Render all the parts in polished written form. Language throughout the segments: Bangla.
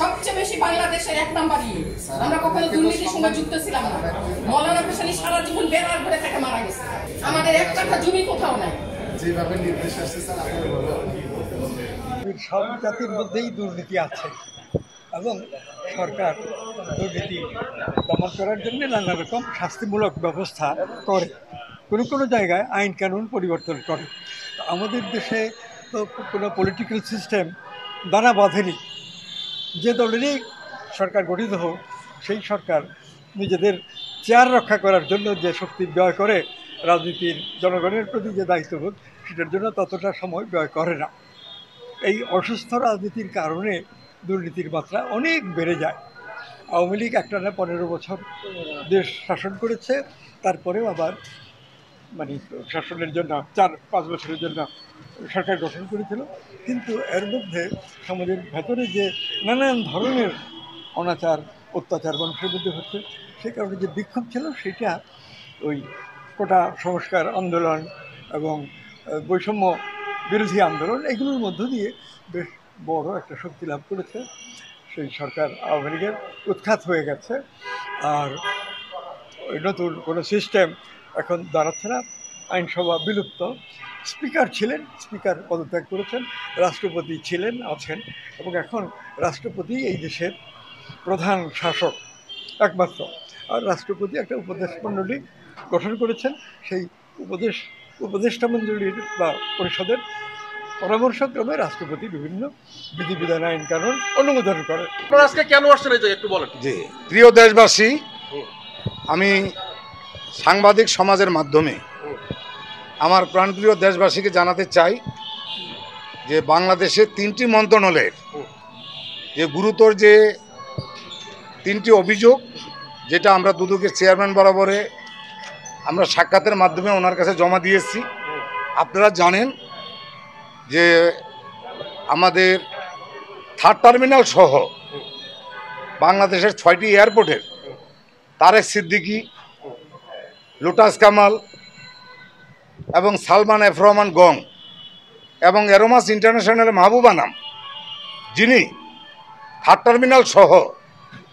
সবচেয়ে বেশি বাংলাদেশের 1 নম্বরই আমরা কখনো দুর্নীতির সঙ্গে যুক্ত ছিলাম না। মৌলানা ভাসানী সারা জীবন বেড়ার ঘরে থেকে মারা গেছে, আমাদের 1 টাকা জমি কোথাও নাই। যেভাবে নির্দেশ আসছে সব জাতির মধ্যেই দুর্নীতি আছে এবং সরকার দুর্নীতি দমন করার জন্য নানা রকম শাস্তিমূলক ব্যবস্থা করে, কোনো কোনো জায়গায় আইন কানুন পরিবর্তন করে। আমাদের দেশে তো কোনো পলিটিক্যাল সিস্টেম দানা বাঁধেনি। যে দলেরই সরকার গঠিত হোক, সেই সরকার নিজেদের চেয়ার রক্ষা করার জন্য যে শক্তি ব্যয় করে, রাজনীতির জনগণের প্রতি যে দায়িত্ববোধ, সেটার জন্য ততটা সময় ব্যয় করে না। এই অসুস্থ রাজনীতির কারণে দুর্নীতির মাত্রা অনেক বেড়ে যায়। আওয়ামী লীগ একটানা 15 বছর দেশ শাসন করেছে, তারপরেও আবার শাসনের জন্য 4-5 বছরের জন্য সরকার গঠন করেছিল, কিন্তু এর মধ্যে সমাজের ভেতরে যে নানান ধরনের অনাচার অত্যাচার মানুষের মধ্যে হচ্ছে, সে কারণে যে বিক্ষোভ ছিল সেটা ওই কোটা সংস্কার আন্দোলন এবং বৈষম্য বিরোধী আন্দোলন, এগুলোর মধ্য দিয়ে বেশ বড় একটা শক্তি লাভ করেছে। সেই সরকার আওয়ামী লীগের উৎখাত হয়ে গেছে, আর নতুন কোনো সিস্টেম এখন দাঁড়াচ্ছে না। আইনসভা বিলুপ্ত, স্পিকার ছিলেন, স্পিকার পদত্যাগ করেছেন, রাষ্ট্রপতি ছিলেন, আছেন, এবং এখন রাষ্ট্রপতি এই দেশের প্রধান শাসক একমাত্র। আর রাষ্ট্রপতি একটা উপদেশ মণ্ডলী গঠন করেছেন, সেই উপদেষ্টা মণ্ডলীর বা পরিষদের পরামর্শক্রমে রাষ্ট্রপতি বিভিন্ন বিধিবিধান আইন কানুন অনুমোদন করেন। আজকে কেন আসছেন একটু বলেন। জি, প্রিয় দেশবাসী, আমি সাংবাদিক সমাজের মাধ্যমে আমার প্রাণপ্রিয় দেশবাসীকে জানাতে চাই যে বাংলাদেশের 3টি মন্ত্রণালয়ের যে গুরুতর যে 3টি অভিযোগ, যেটা আমরা দুদকের চেয়ারম্যান বরাবরে আমরা সাক্ষাতের মাধ্যমে ওনার কাছে জমা দিয়েছি। আপনারা জানেন যে আমাদের 3rd টার্মিনাল সহ বাংলাদেশের 6টি এয়ারপোর্টের তারেক সিদ্দিকী, লোটাস কামাল এবং সালমান এফ রহমান গং এবং এরোমাস ইন্টারন্যাশনালের মাহবুবা নাম, যিনি 3rd টার্মিনাল সহ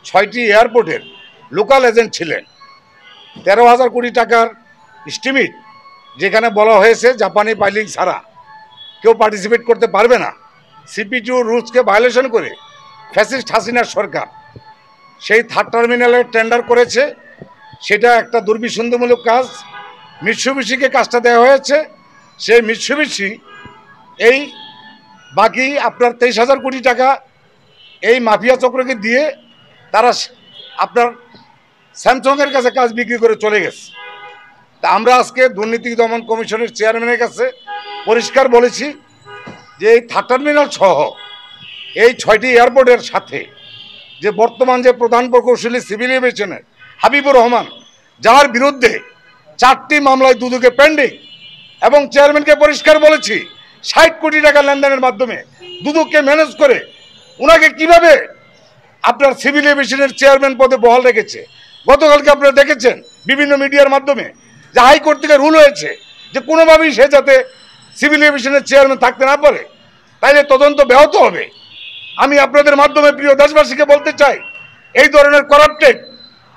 6টি এয়ারপোর্টের লোকাল এজেন্ট ছিলেন। 13,000 কোটি টাকার এস্টিমেট, যেখানে বলা হয়েছে জাপানি পাইলিং ছাড়া কেউ পার্টিসিপেট করতে পারবে না, সিপিটিউ রুলসকে ভায়োলেশন করে ফ্যাসিস্ট হাসিনার সরকার সেই 3rd টার্মিনালের টেন্ডার করেছে। সেটা একটা দুর্বিসন্ধিমূলক কাজ, মিৎসুবিশিকে কাজটা দেওয়া হয়েছে। সেই মিৎসুবিশি এই বাকি আপনার 23,000 কোটি টাকা এই মাফিয়া চক্রকে দিয়ে তারা আপনার স্যামসংয়ের কাছে কাজ বিক্রি করে চলে গেছে। তা আমরা আজকে দুর্নীতি দমন কমিশনের চেয়ারম্যানের কাছে পরিষ্কার বলেছি যে এই 3rd টার্মিনাল সহ এই 6টি এয়ারপোর্টের সাথে যে বর্তমান যে প্রধান প্রকৌশলী সিভিল এভিয়েশনের হাবিবুর রহমান, যার বিরুদ্ধে 4টি মামলায় দুদকে পেন্ডিং, এবং চেয়ারম্যানকে পরিষ্কার বলেছি 60 কোটি টাকা লেনদেনের মাধ্যমে দুদককে ম্যানেজ করে ওনাকে কিভাবে আপনার সিভিল এভিয়েশনের চেয়ারম্যান পদে বহাল রেখেছে। গতকালকে আপনারা দেখেছেন বিভিন্ন মিডিয়ার মাধ্যমে যে হাইকোর্ট থেকে রুল হয়েছে যে কোনোভাবেই সে যাতে সিভিল এভিয়েশনের চেয়ারম্যান থাকতে না পারে, তাইলে তদন্ত ব্যাহত হবে। আমি আপনাদের মাধ্যমে প্রিয় দেশবাসীকে বলতে চাই, এই ধরনের করাপ্টেড,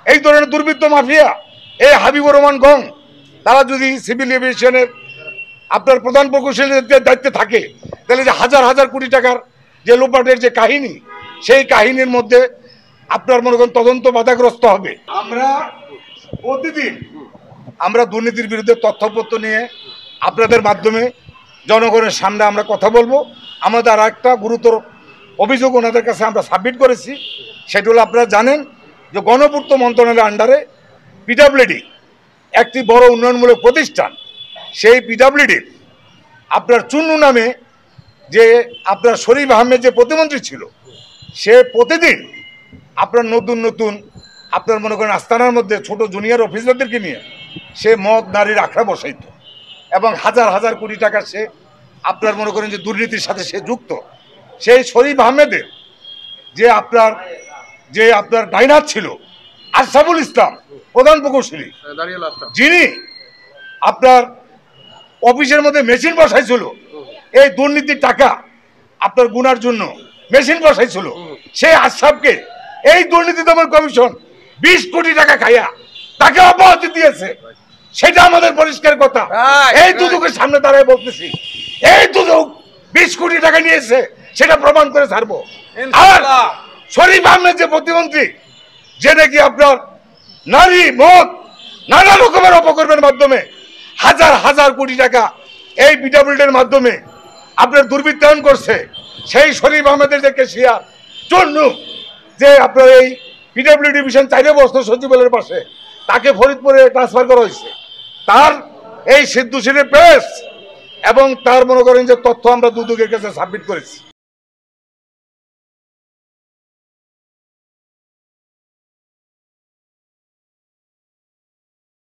এই ধরনের দুর্বৃত্ত মাফিয়া এই হাবিবুর রহমান গং, তারা যদি সিভিল এভিয়েশনের আপনার প্রধান প্রকৌশলীদের দায়িত্বে থাকে, তাহলে যে হাজার হাজার কোটি টাকার যে লোপাটের যে কাহিনী, সেই কাহিনীর মধ্যে আপনার মনে করেন তদন্ত বাধাগ্রস্ত হবে। আমরা প্রতিদিন আমরা দুর্নীতির বিরুদ্ধে তথ্যপত্র নিয়ে আপনাদের মাধ্যমে জনগণের সামনে আমরা কথা বলবো। আমাদের আর একটা গুরুতর অভিযোগ ওনাদের কাছে আমরা সাবমিট করেছি, সেটা হলো আপনারা জানেন যে গণপূর্ত মন্ত্রণালয়ের আন্ডারে পিডব্লিউডি একটি বড় উন্নয়নমূলক প্রতিষ্ঠান, সেই পিডব্লিউডির আপনার চুন্নু নামে যে আপনার শরীফ আহমেদ যে প্রতিমন্ত্রী ছিল, সে প্রতিদিন আপনার নতুন নতুন আপনার মনে করেন আস্তানার মধ্যে ছোট জুনিয়র অফিসারদেরকে নিয়ে সে মদ নারীর আখড়া বসাইত এবং হাজার হাজার কোটি টাকা সে আপনার মনে করেন যে দুর্নীতির সাথে সে যুক্ত। সেই শরীফ আহমেদের যে আপনার ডাইনার ছিল আশরাফুল ইসলাম প্রধান প্রকৌশলী, যিনি আপনার অফিসের মধ্যে মেশিন বসাইছিল এই দুর্নীতির টাকা আপনার গুনার জন্য মেশিন বসাইছিল, সেই আশরাফকে এই দুর্নীতি দমন কমিশন 20 কোটি টাকা খাইয়া তাকে অব্যাহতি দিয়েছে। সেটা আমাদের পরিষ্কার কথা। এই দুদকের সামনে দাঁড়ায় বলতেছি, এই দুদক 20 কোটি টাকা নিয়েছে, সেটা প্রমাণ করে ছাড়বো। আর শরীফ আহমেদ যে প্রতিমন্ত্রী, যে নাকি আপনার নারী মদ নানা রকমের অপকর্মের মাধ্যমে হাজার হাজার কোটি টাকা এই পিডব্লিউডির মাধ্যমে আপনার দুর্বৃত্তায়ন করছে, সেই শরীফ আহমেদের যে কেশিয়ার জন্য যে আপনার এই পিডব্লিউ ডিভিশন 4 বছর সচিবালয়ের পাশে তাকে ফরিদপুরে ট্রান্সফার করা হয়েছে, তার এই সিদ্ধুশিরের প্রেস এবং তার মনে করেন যে তথ্য আমরা দুদকের কাছে সাবমিট করেছি।